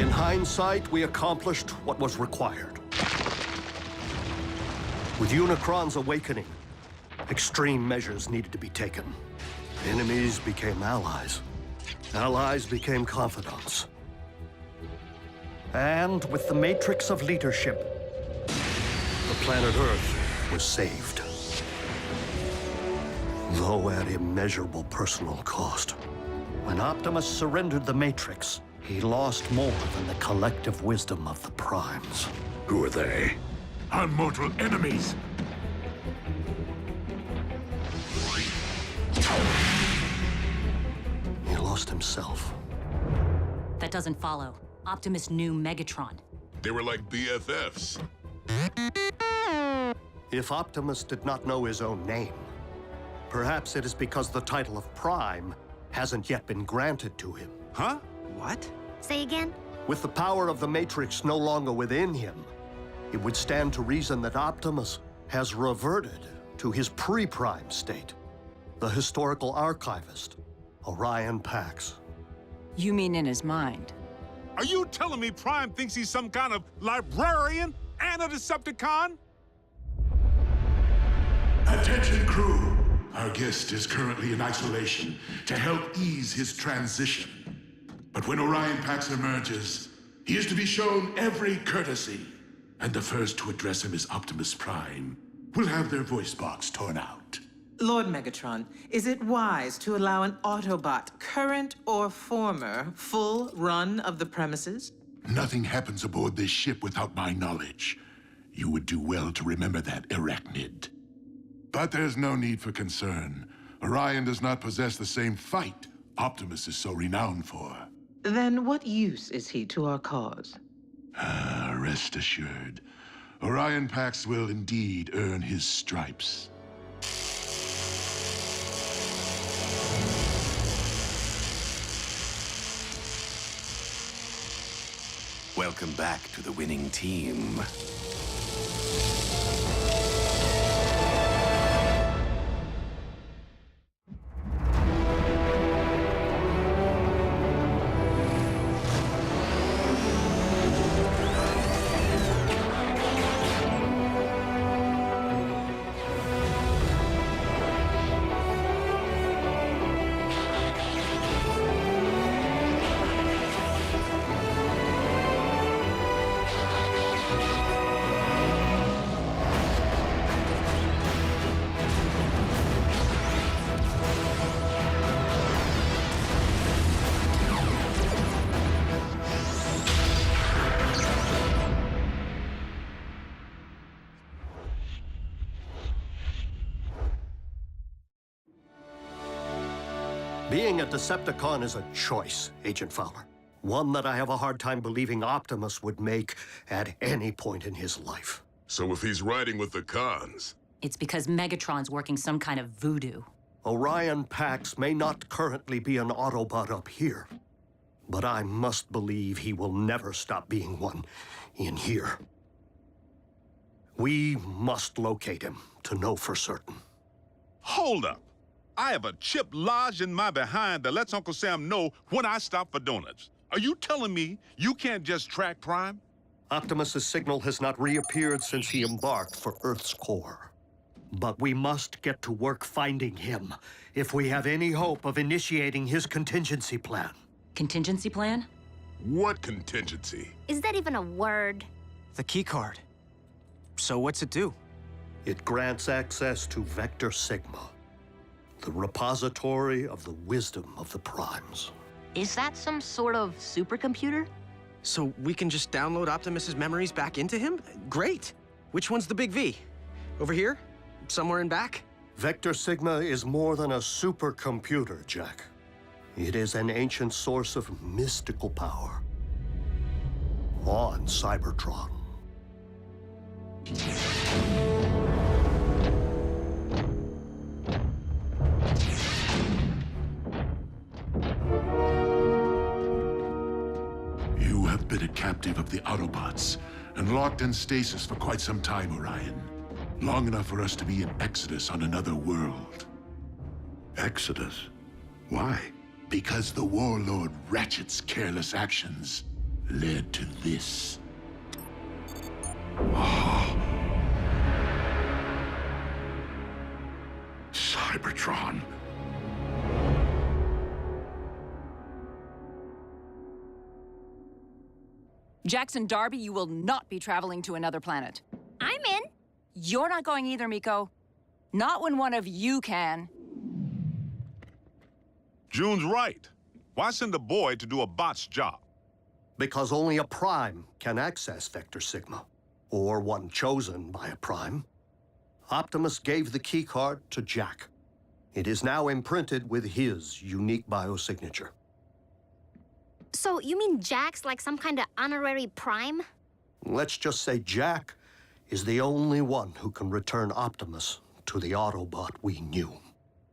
In hindsight, we accomplished what was required. With Unicron's awakening, extreme measures needed to be taken. Enemies became allies. Allies became confidants. And with the matrix of leadership, the planet Earth was saved. Though at immeasurable personal cost. When Optimus surrendered the matrix, he lost more than the collective wisdom of the Primes. Who are they? Our mortal enemies! He lost himself. That doesn't follow. Optimus knew Megatron. They were like BFFs. If Optimus did not know his own name, perhaps it is because the title of Prime hasn't yet been granted to him. Huh? What? Say again? With the power of the Matrix no longer within him, it would stand to reason that Optimus has reverted to his pre-Prime state. The historical archivist, Orion Pax. You mean in his mind? Are you telling me Prime thinks he's some kind of librarian and a Decepticon? Attention, crew. Our guest is currently in isolation to help ease his transition. But when Orion Pax emerges, he is to be shown every courtesy. And the first to address him is Optimus Prime. Will have their voice box torn out. Lord Megatron, is it wise to allow an Autobot, current or former, full run of the premises? Nothing happens aboard this ship without my knowledge. You would do well to remember that, Arachnid. But there's no need for concern. Orion does not possess the same fight Optimus is so renowned for. Then what use is he to our cause? Rest assured, Orion Pax will indeed earn his stripes. Welcome back to the winning team. Being a Decepticon is a choice, Agent Fowler. One that I have a hard time believing Optimus would make at any point in his life. So if he's riding with the cons, It's because Megatron's working some kind of voodoo. Orion Pax may not currently be an Autobot up here, but I must believe he will never stop being one in here. We must locate him to know for certain. Hold up. I have a chip lodged in my behind that lets Uncle Sam know when I stop for donuts. Are you telling me you can't just track Prime? Optimus's signal has not reappeared since he embarked for Earth's core. But we must get to work finding him if we have any hope of initiating his contingency plan. Contingency plan? what contingency? Is that even a word? The key card. So what's it do? It grants access to Vector Sigma, the repository of the wisdom of the Primes. Is that some sort of supercomputer? So we can just download Optimus's memories back into him? Great! Which one's the big V? Over here? Somewhere in back? Vector Sigma is more than a supercomputer, Jack. It is an ancient source of mystical power on Cybertron. You have been a captive of the Autobots and locked in stasis for quite some time, Orion. Long enough for us to be in Exodus on another world. Exodus? Why? Because the warlord Ratchet's careless actions led to this. Cybertron. Jackson Darby, you will not be traveling to another planet. I'm in. You're not going either, Miko. Not when one of you can. June's right. Why send a boy to do a bot's job? Because only a prime can access Vector Sigma, or one chosen by a prime. Optimus gave the keycard to Jack. It is now imprinted with his unique biosignature. So you mean Jack's like some kind of honorary prime? Let's just say Jack is the only one who can return Optimus to the Autobot we knew.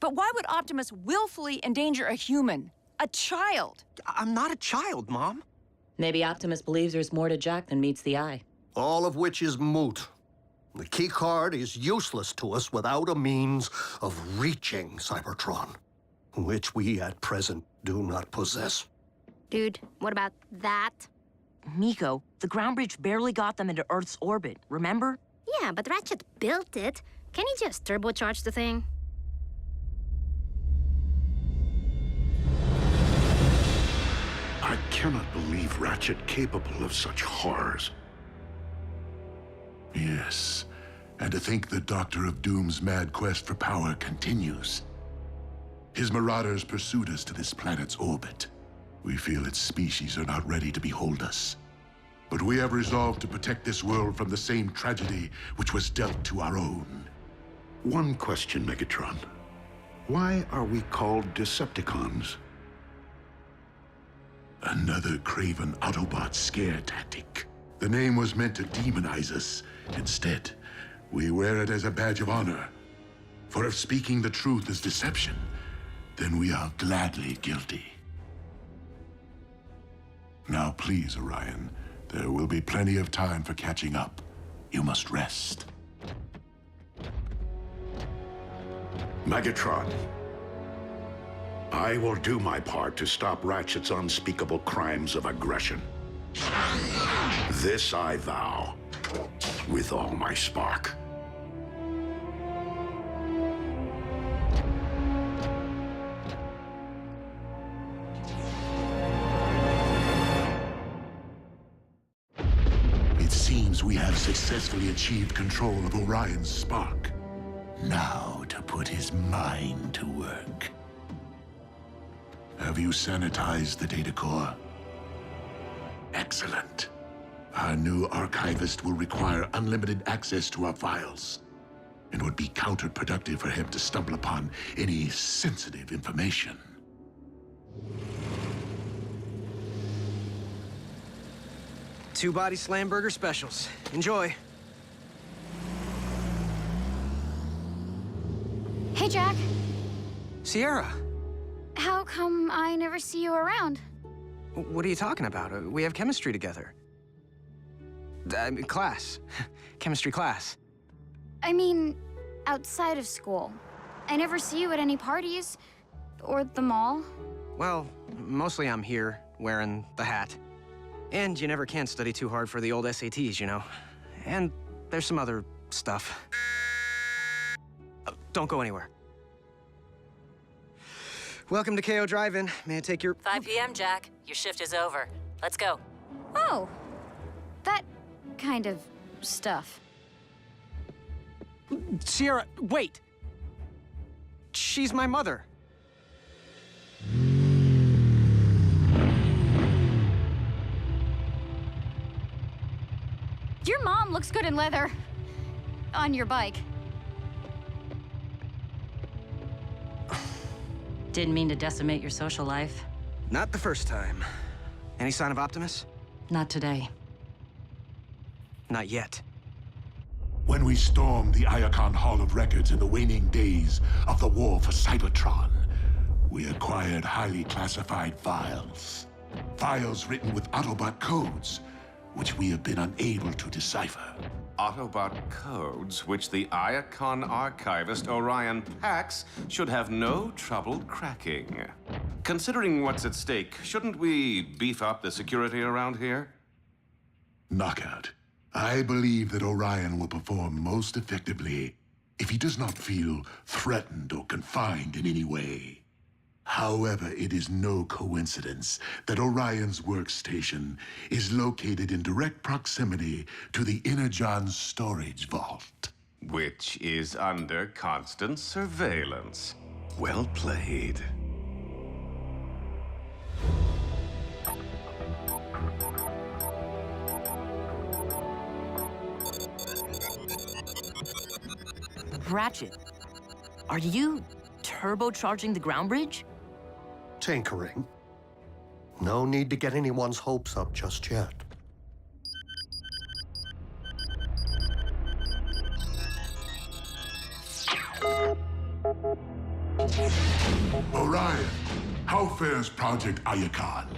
But why would Optimus willfully endanger a human? A child? I'm not a child, Mom. Maybe Optimus believes there's more to Jack than meets the eye. All of which is moot. The keycard is useless to us without a means of reaching Cybertron, which we at present do not possess. Dude, what about that? Miko, the ground bridge barely got them into Earth's orbit, remember? Yeah, but Ratchet built it. Can he just turbocharge the thing? I cannot believe Ratchet capable of such horrors. Yes, and to think the Doctor of Doom's mad quest for power continues. His marauders pursued us to this planet's orbit. We feel its species are not ready to behold us. But we have resolved to protect this world from the same tragedy which was dealt to our own. One question, Megatron. Why are we called Decepticons? Another craven Autobot scare tactic. The name was meant to demonize us. Instead, we wear it as a badge of honor. For if speaking the truth is deception, then we are gladly guilty. Now please, Orion, there will be plenty of time for catching up. You must rest. Megatron, I will do my part to stop Ratchet's unspeakable crimes of aggression. This I vow, with all my spark. It seems we have successfully achieved control of Orion's spark. Now to put his mind to work. Have you sanitized the data core? Excellent. Our new archivist will require unlimited access to our files. It would be counterproductive for him to stumble upon any sensitive information. Two-body slam burger specials. Enjoy. Hey, Jack. Sierra, How come I never see you around? what are you talking about? We have chemistry together. Class. Chemistry class. I mean, outside of school. I never see you at any parties. Or the mall. Well, mostly I'm here, wearing the hat. And you never can study too hard for the old SATs, you know? And there's some other stuff. Don't go anywhere. Welcome to KO Drive-In. May I take your... 5 p.m., Jack. Your shift is over. Let's go. Oh. That kind of stuff. Sierra, wait! She's my mother. Your mom looks good in leather. On your bike. Didn't mean to decimate your social life. Not the first time. Any sign of Optimus? Not today. Not yet. When we stormed the Iacon Hall of Records in the waning days of the war for Cybertron, we acquired highly classified files. Files written with Autobot codes, which we have been unable to decipher. Autobot codes, which the Iacon archivist Orion Pax should have no trouble cracking. Considering what's at stake, shouldn't we beef up the security around here? Knockout. I believe that Orion will perform most effectively if he does not feel threatened or confined in any way. However, it is no coincidence that Orion's workstation is located in direct proximity to the Energon storage vault. Which is under constant surveillance. Well played. Ratchet, are you turbocharging the ground bridge? Tinkering. No need to get anyone's hopes up just yet. Orion, how fares Project Iacon?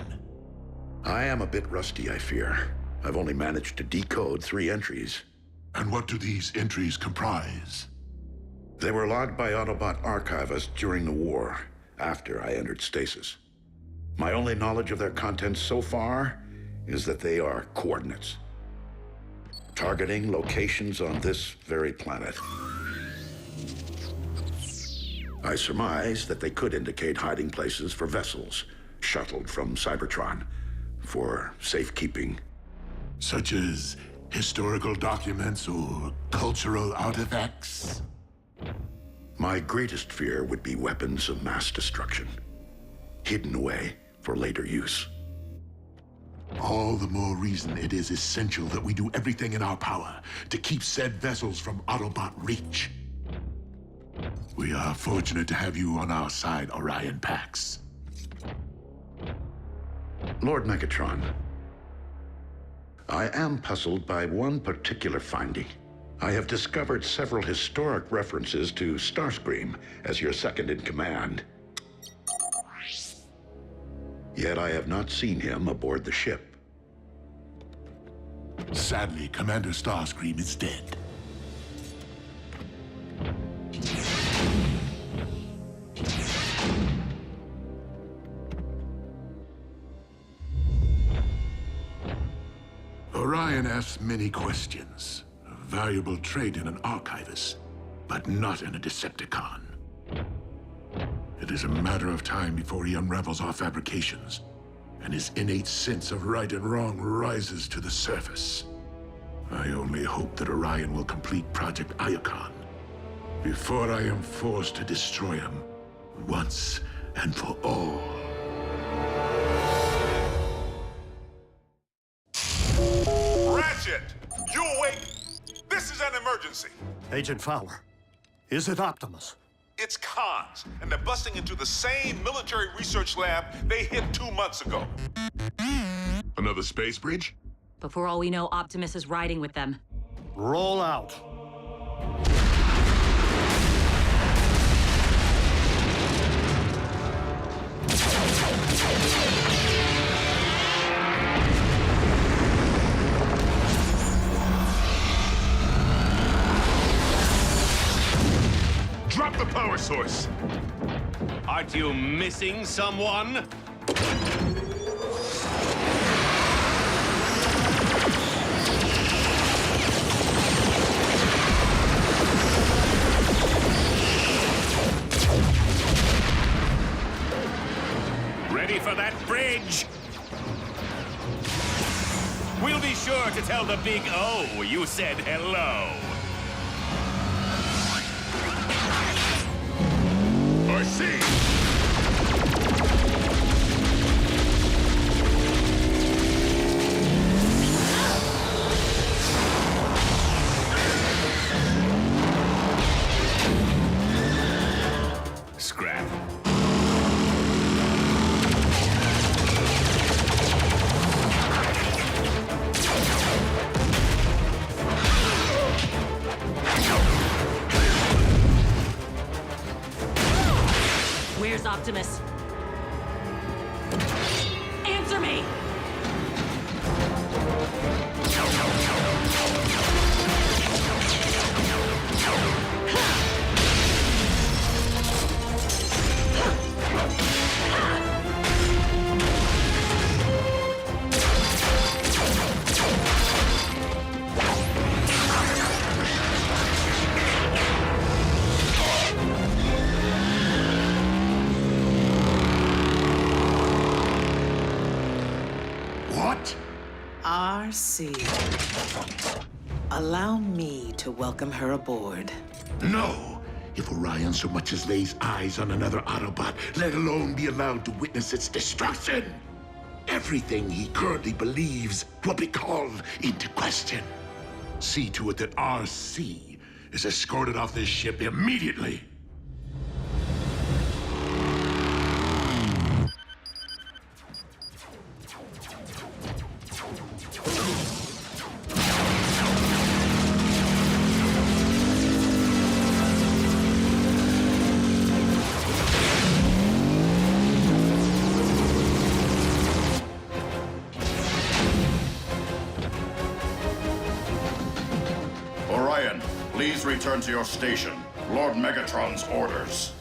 I am a bit rusty, I fear. I've only managed to decode 3 entries. And what do these entries comprise? They were logged by Autobot archivists during the war, after I entered stasis. My only knowledge of their contents so far is that they are coordinates, targeting locations on this very planet. I surmise that they could indicate hiding places for vessels shuttled from Cybertron for safekeeping. Such as historical documents or cultural artifacts? My greatest fear would be weapons of mass destruction, hidden away for later use. All the more reason it is essential that we do everything in our power to keep said vessels from Autobot reach. We are fortunate to have you on our side, Orion Pax. Lord Megatron, I am puzzled by one particular finding. I have discovered several historic references to Starscream as your second-in-command. Yet I have not seen him aboard the ship. Sadly, Commander Starscream is dead. Orion asks many questions. A valuable trait in an archivist, but not in a Decepticon. It is a matter of time before he unravels our fabrications, and his innate sense of right and wrong rises to the surface. I only hope that Orion will complete Project Iacon before I am forced to destroy him once and for all. Ratchet! You awake? This is an emergency. Agent Fowler, is it Optimus? It's cons, and they're busting into the same military research lab they hit 2 months ago. Another space bridge? But for all we know, Optimus is riding with them. Roll out. Drop the power source! Aren't you missing someone? Ready for that bridge? We'll be sure to tell the big O you said hello. I see! Scrap. What? RC. Allow me to welcome her aboard. No! If Orion so much as lays eyes on another Autobot, let alone be allowed to witness its destruction, everything he currently believes will be called into question. See to it that RC is escorted off this ship immediately. Orion, please return to your station. Lord Megatron's orders.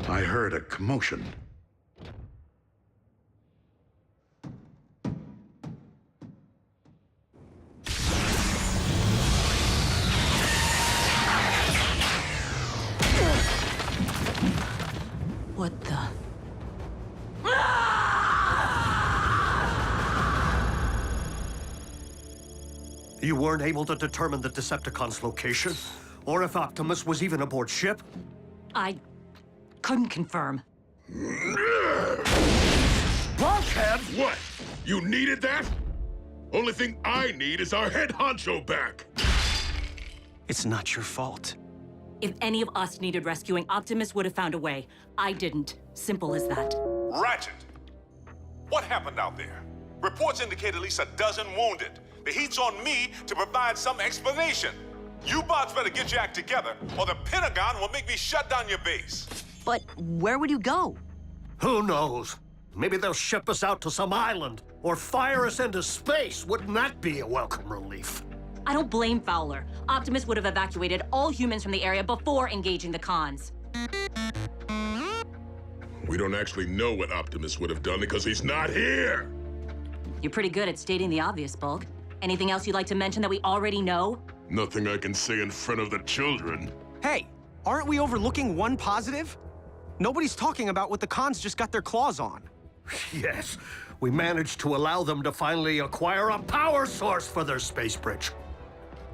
I heard a commotion. What the? You weren't able to determine the Decepticons' location? Or if Optimus was even aboard ship? I couldn't confirm. Blockhead! What? You needed that? Only thing I need is our head honcho back. It's not your fault. If any of us needed rescuing, Optimus would have found a way. I didn't. Simple as that. Ratchet! What happened out there? Reports indicate at least a dozen wounded. The heat's on me to provide some explanation. You bots better get your act together, or the Pentagon will make me shut down your base. But where would you go? Who knows? Maybe they'll ship us out to some island, or fire us into space. Wouldn't that be a welcome relief? I don't blame Fowler. Optimus would have evacuated all humans from the area before engaging the cons. We don't actually know what Optimus would have done because he's not here. You're pretty good at stating the obvious, Bulk. Anything else you'd like to mention that we already know? Nothing I can say in front of the children. Hey, aren't we overlooking one positive? Nobody's talking about what the cons just got their claws on. Yes, we managed to allow them to finally acquire a power source for their space bridge.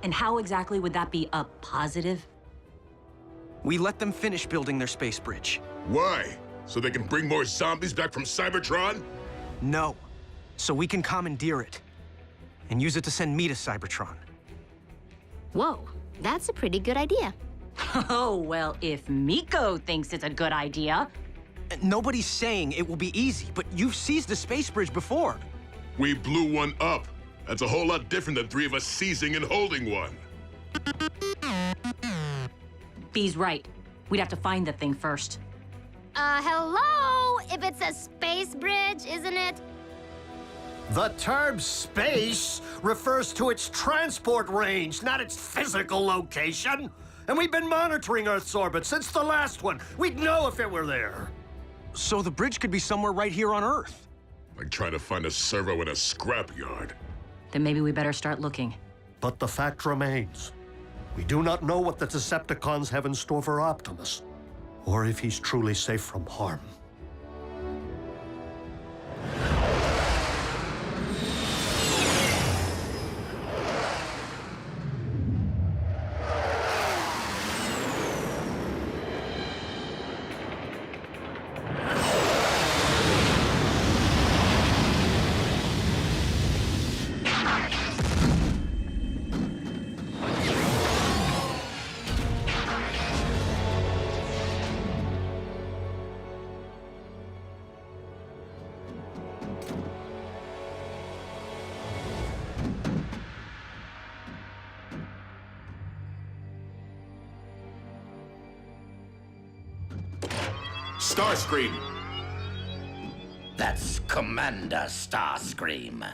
And how exactly would that be a positive? We let them finish building their space bridge. Why? So they can bring more zombies back from Cybertron? No. So we can commandeer it. And use it to send me to Cybertron. Whoa, that's a pretty good idea. Oh, well, if Miko thinks it's a good idea. Nobody's saying it will be easy, but you've seized a space bridge before. We blew one up. That's a whole lot different than three of us seizing and holding one. B's right. We'd have to find the thing first. Hello? If it's a space bridge, isn't it? The term space refers to its transport range, not its physical location. And we've been monitoring Earth's orbit since the last one. We'd know if it were there. So the bridge could be somewhere right here on Earth. Like trying to find a servo in a scrapyard. Then maybe we better start looking. But the fact remains, we do not know what the Decepticons have in store for Optimus, or if he's truly safe from harm. Starscream! That's Commander Starscream.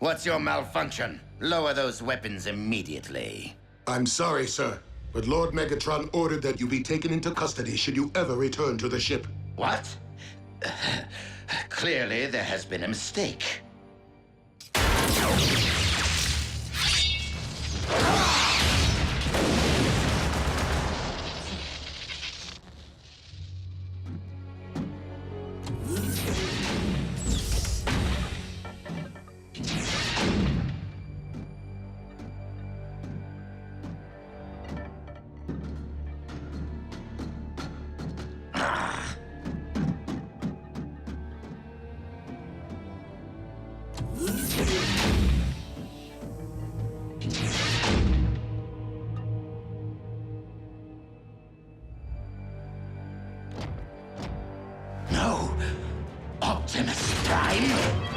What's your malfunction? Lower those weapons immediately. I'm sorry, sir, but Lord Megatron ordered that you be taken into custody should you ever return to the ship. What? Clearly, there has been a mistake. No! Optimus Prime?